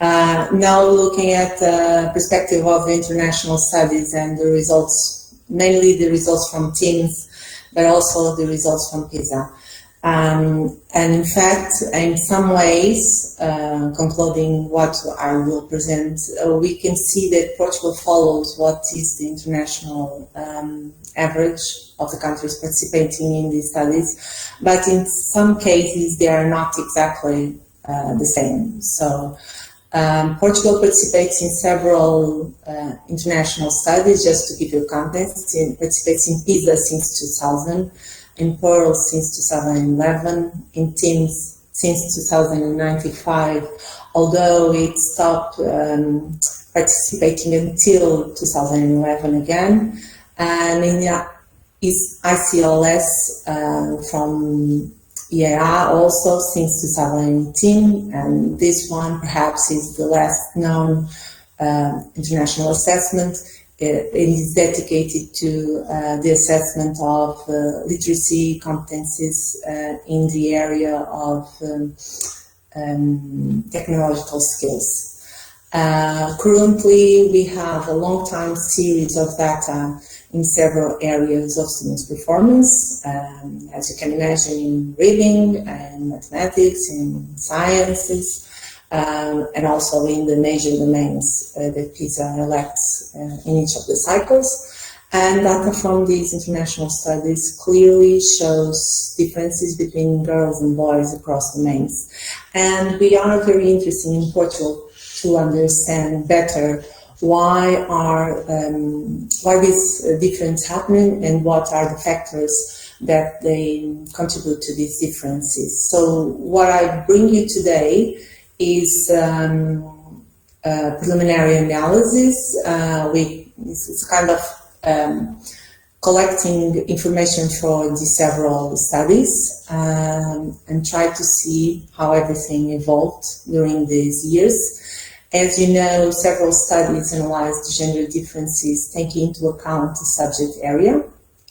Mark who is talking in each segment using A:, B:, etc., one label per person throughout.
A: Now looking at the perspective of international studies and the results, mainly the results from teens, but also the results from PISA. And in fact, in some ways, concluding what I will present, we can see that Portugal follows what is the international average of the countries participating in these studies, but in some cases they are not exactly the same. So Portugal participates in several international studies. Just to give you context, it participates in PISA since 2000, in Pearl since 2011, in teams since 2095, although it stopped participating until 2011 again, and in is ICLS from EAA also since 2018, and this one perhaps is the last known international assessment. It is dedicated to the assessment of literacy competencies in the area of technological skills. Currently, we have a long time series of data in several areas of students' performance, as you can imagine, in reading, and mathematics, in sciences, and also in the major domains that PISA elects in each of the cycles. And data from these international studies clearly shows differences between girls and boys across domains. And we are very interested in Portugal to understand better why this difference happening and what are the factors that they contribute to these differences. So what I bring you today is preliminary analysis. It's kind of collecting information for the several studies and try to see how everything evolved during these years. As you know, several studies analyzed the gender differences taking into account the subject area,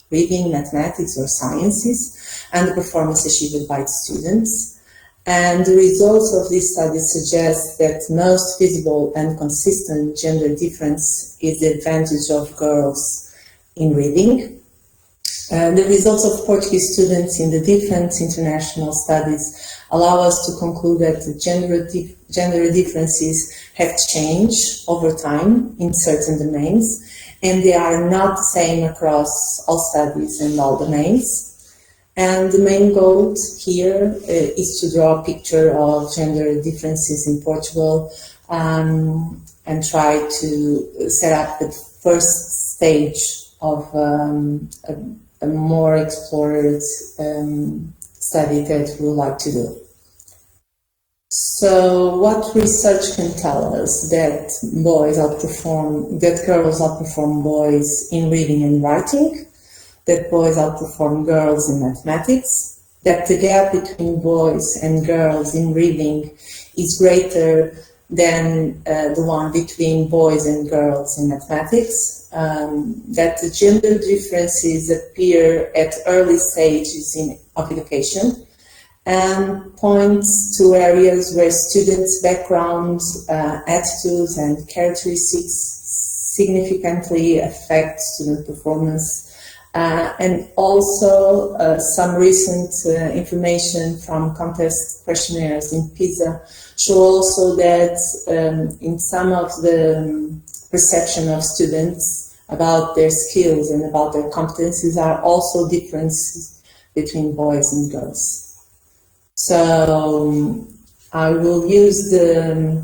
A: reading, mathematics or sciences, and the performance achieved by the students. And the results of these studies suggest that most visible and consistent gender difference is the advantage of girls in reading. The results of Portuguese students in the different international studies allow us to conclude that the gender differences have changed over time in certain domains, and they are not the same across all studies and all domains. And the main goal here is to draw a picture of gender differences in Portugal and try to set up the first stage of a more explored study that we would like to do. So what research can tell us that girls outperform boys in reading and writing, that boys outperform girls in mathematics, that the gap between boys and girls in reading is greater than the one between boys and girls in mathematics, that the gender differences appear at early stages of education, and points to areas where students' backgrounds, attitudes and characteristics significantly affect student performance. And also some recent information from contest questionnaires in PISA show also that in some of the perception of students about their skills and about their competencies are also differences between boys and girls. So I will use the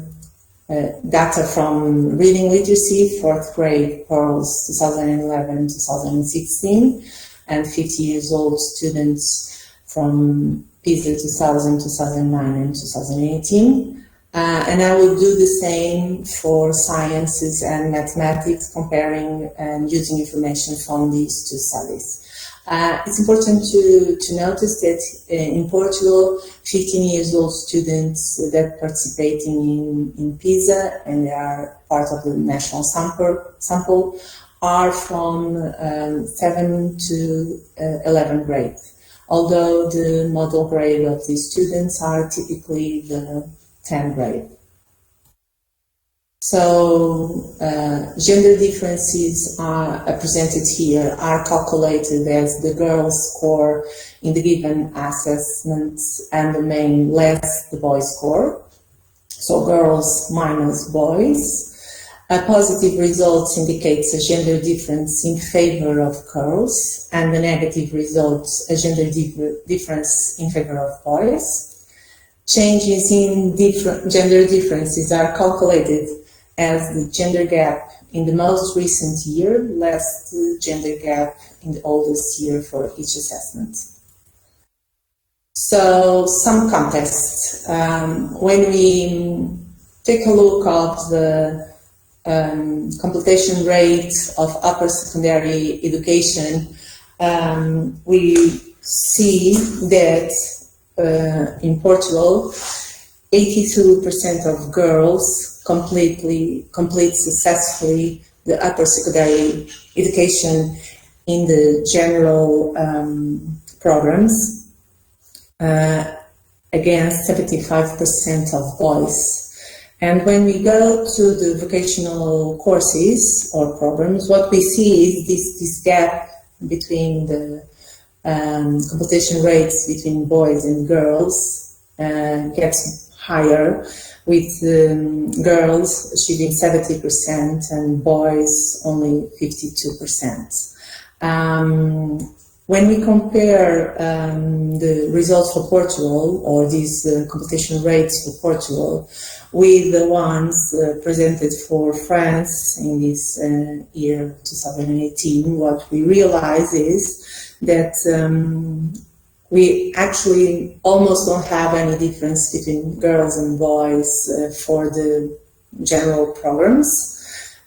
A: data from reading literacy, 4th grade, Pearls 2011-2016, and 50 years old students from PISA 2000, 2009 and 2018. And I will do the same for sciences and mathematics, comparing and using information from these two studies. It's important to notice that in Portugal, 15 years old students that participating in PISA, and they are part of the national sample are from 7 to 11th grade, although the model grade of these students are typically the 10th grade. So gender differences are presented here, are calculated as the girls' score in the given assessment and the main less the boys' score. So girls minus boys. A positive result indicates a gender difference in favor of girls, and the negative result a gender difference in favor of boys. Changes in gender differences are calculated as the gender gap in the most recent year less the gender gap in the oldest year for each assessment. So some context. When we take a look at the completion rate of upper secondary education, we see that in Portugal, 82% of girls complete successfully the upper secondary education in the general programs, against 75% of boys. And when we go to the vocational courses or programs, what we see is this gap between the competition rates between boys and girls gets higher, with girls achieving 70% and boys only 52%. When we compare the results for Portugal, or these competition rates for Portugal, with the ones presented for France in this year 2018, what we realize is that we actually almost don't have any difference between girls and boys for the general programs.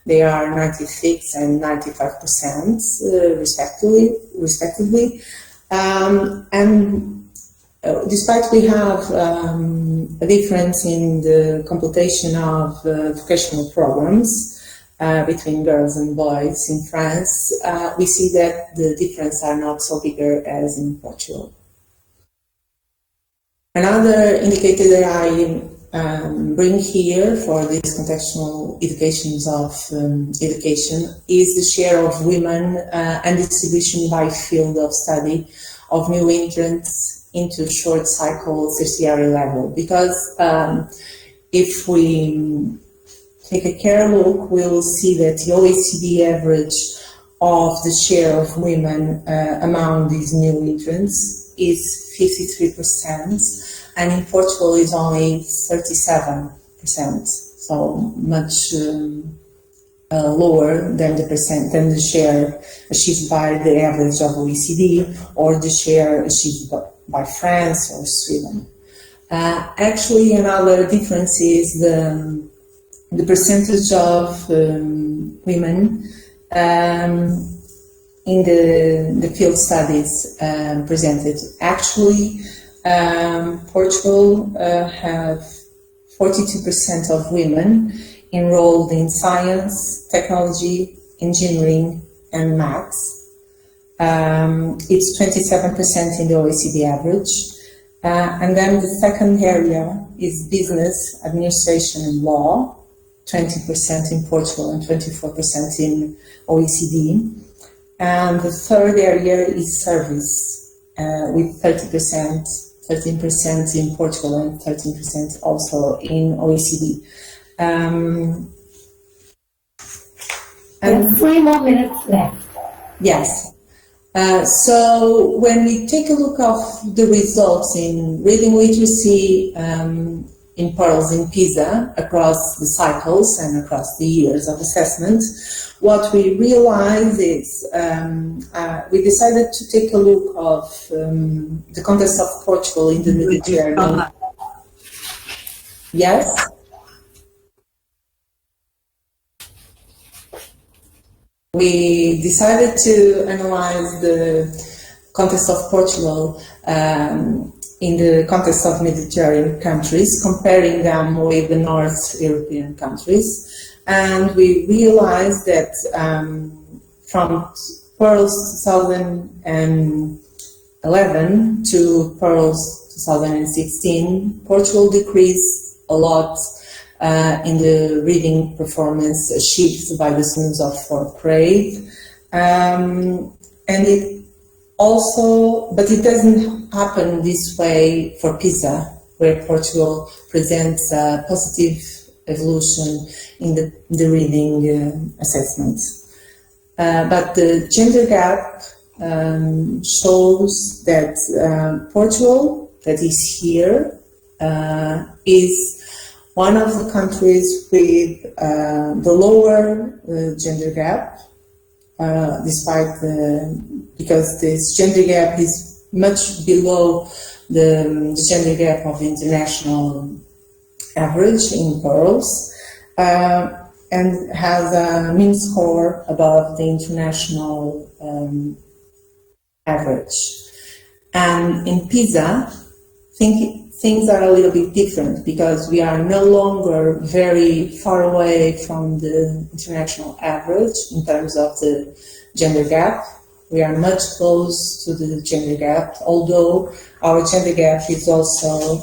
A: They are 96 and 95% respectively. And despite we have a difference in the completion of vocational programs between girls and boys in France, we see that the difference are not so bigger as in Portugal. Another indicator that I bring here for these contextual educations of education is the share of women and distribution by field of study of new entrants into short cycle tertiary level. Because if we take a care look, we will see that the OECD average of the share of women among these new entrants is 53%, and in Portugal is only 37%, so much lower than the share achieved by the average of OECD or the share achieved by France or Sweden. Actually, another difference is the percentage of women in the field studies presented. Actually, Portugal have 42% of women enrolled in science, technology, engineering, and maths. It's 27% in the OECD average. And then the second area is business, administration, and law, 20% in Portugal and 24% in OECD. And the third area is service, with 13% in Portugal and 13% also in OECD. And
B: 3 more minutes left.
A: Yes. So when we take a look of the results in reading literacy in pearls in PISA across the cycles and across the years of assessment, what we realize is we decided to take a look of the context of Portugal in the Mediterranean. Yes? We decided to analyze the context of Portugal in the context of Mediterranean countries, comparing them with the North European countries. And we realized that from Pearls 2011 to Pearls 2016, Portugal decreased a lot in the reading performance achieved by the students of fourth grade. And it also, but it doesn't happen this way for PISA, where Portugal presents a positive evolution in the reading assessment. But the gender gap shows that Portugal, that is here, is one of the countries with the lower gender gap, because this gender gap is much below the gender gap of the international average in girls, and has a mean score above the international average. And in PISA, things are a little bit different, because we are no longer very far away from the international average in terms of the gender gap. We are much close to the gender gap, although our gender gap is also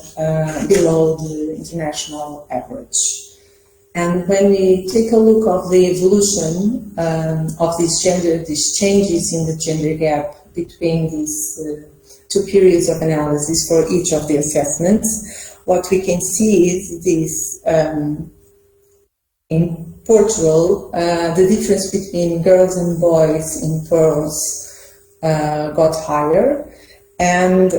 A: below the international average. And when we take a look of the evolution of these changes in the gender gap between these two periods of analysis for each of the assessments, what we can see is this, in Portugal, the difference between girls and boys in pearls got higher, and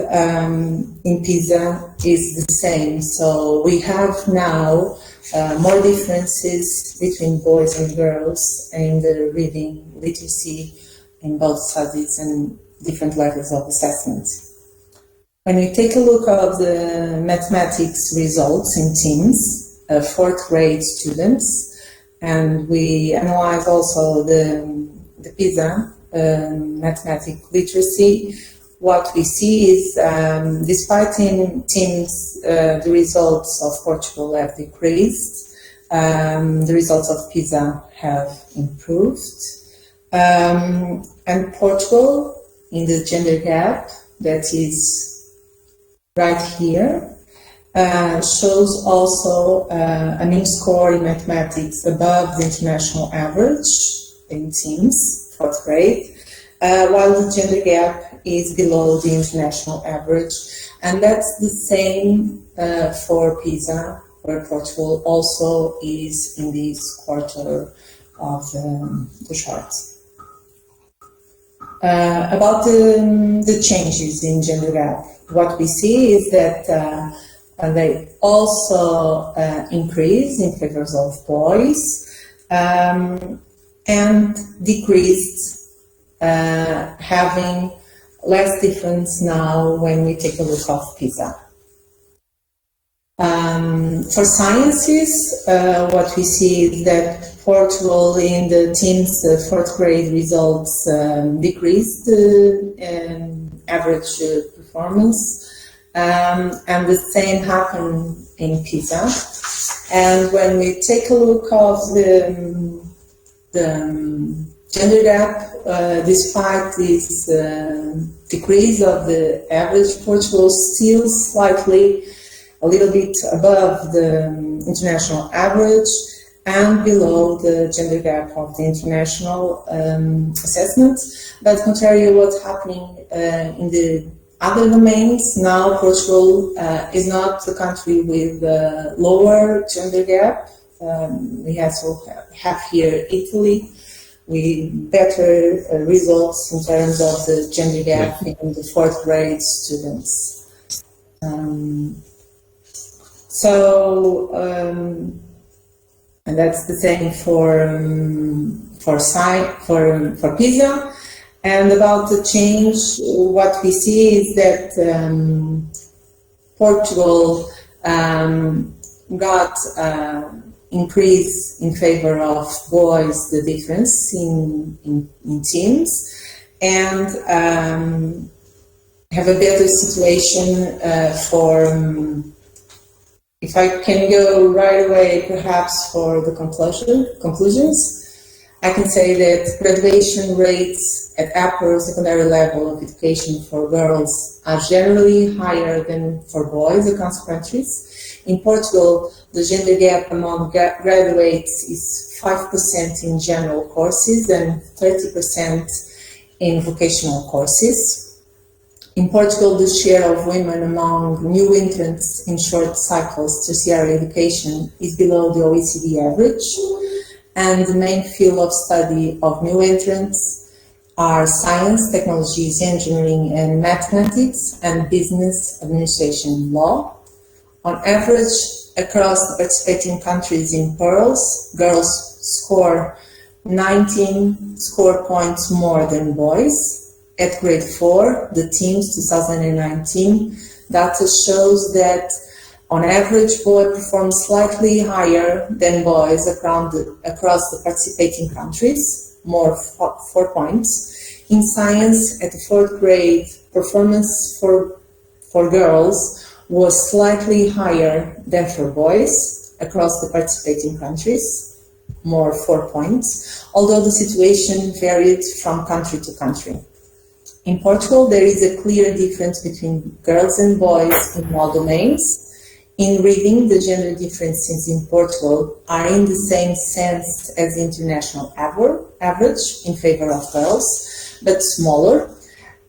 A: in PISA is the same. So we have now more differences between boys and girls in the reading literacy in both studies and different levels of assessment. When we take a look at the mathematics results in teens, fourth grade students, and we analyze also the PISA mathematics literacy, what we see is, despite in teens the results of Portugal have decreased, the results of PISA have improved. And Portugal, in the gender gap, that is right here, shows also a mean score in mathematics above the international average in teens, fourth grade, while the gender gap is below the international average. And that's the same for PISA, where Portugal also is in this quarter of the chart. About the changes in gender gap, what we see is that they also increase in favor of boys and decreased, having less difference now when we take a look at PISA. For sciences, what we see is that Portugal in the teens fourth grade results decreased average performance, and the same happened in PISA. And when we take a look of the gender gap, despite this decrease of the average, Portugal still slightly a little bit above the international average and below the gender gap of the international assessment. But contrary to what's happening in the other domains, now Portugal is not the country with the lower gender gap. We also have here Italy with better results in terms of the gender gap in the fourth grade students. And that's the same for PISA. And about the change, what we see is that Portugal got increase in favor of boys, the difference in teams, and have a better situation for. If I can go right away, perhaps for the conclusions, I can say that graduation rates at upper secondary level of education for girls are generally higher than for boys across countries. In Portugal, the gender gap among graduates is 5% in general courses and 30% in vocational courses. In Portugal, the share of women among new entrants in short cycles tertiary education is below the OECD average, and the main field of study of new entrants are science, technologies, engineering and mathematics, and business, administration, law. On average, across the participating countries in Pearls, girls score 19 score points more than boys. At grade 4, the team's 2019 data shows that on average, boys perform slightly higher than boys across the participating countries, more 4 points. In science, at the 4th grade, performance for girls was slightly higher than for boys across the participating countries, more 4 points, although the situation varied from country to country. In Portugal, there is a clear difference between girls and boys in all domains. In reading, the gender differences in Portugal are in the same sense as the international average in favor of girls, but smaller.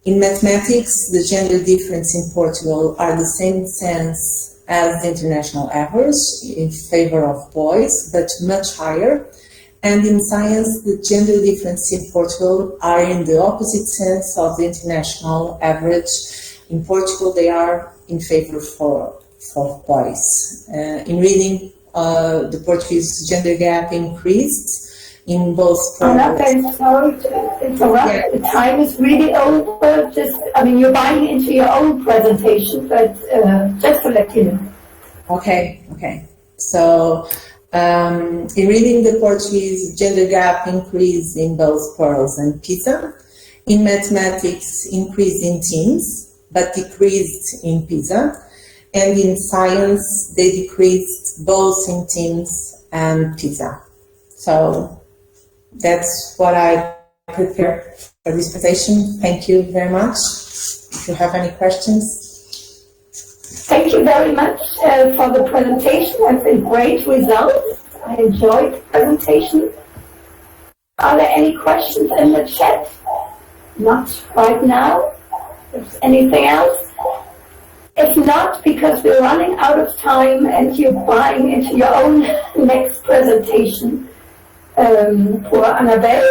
A: In mathematics, the gender difference in Portugal are the same sense as the international average in favor of boys, but much higher. And in science, the gender difference in Portugal are in the opposite sense of the international average. In Portugal, they are in favor for boys. In reading, the Portuguese gender gap increased in both.
B: I'm not very sorry to interrupt. Yeah. The time is really over. You're buying into your own presentation, but just to let you know.
A: Okay. So, in reading, the Portuguese gender gap increased in both Pearls and PISA. In mathematics, increased in teens, but decreased in PISA. And in science, they decreased both in teens and PISA. So that's what I prepared for this presentation. Thank you very much. If you have any questions.
B: Thank you very much for the presentation. That's a great result. I enjoyed the presentation. Are there any questions in the chat? Not right now. If there's anything else? If not, because we're running out of time and you're buying into your own next presentation for Annabelle,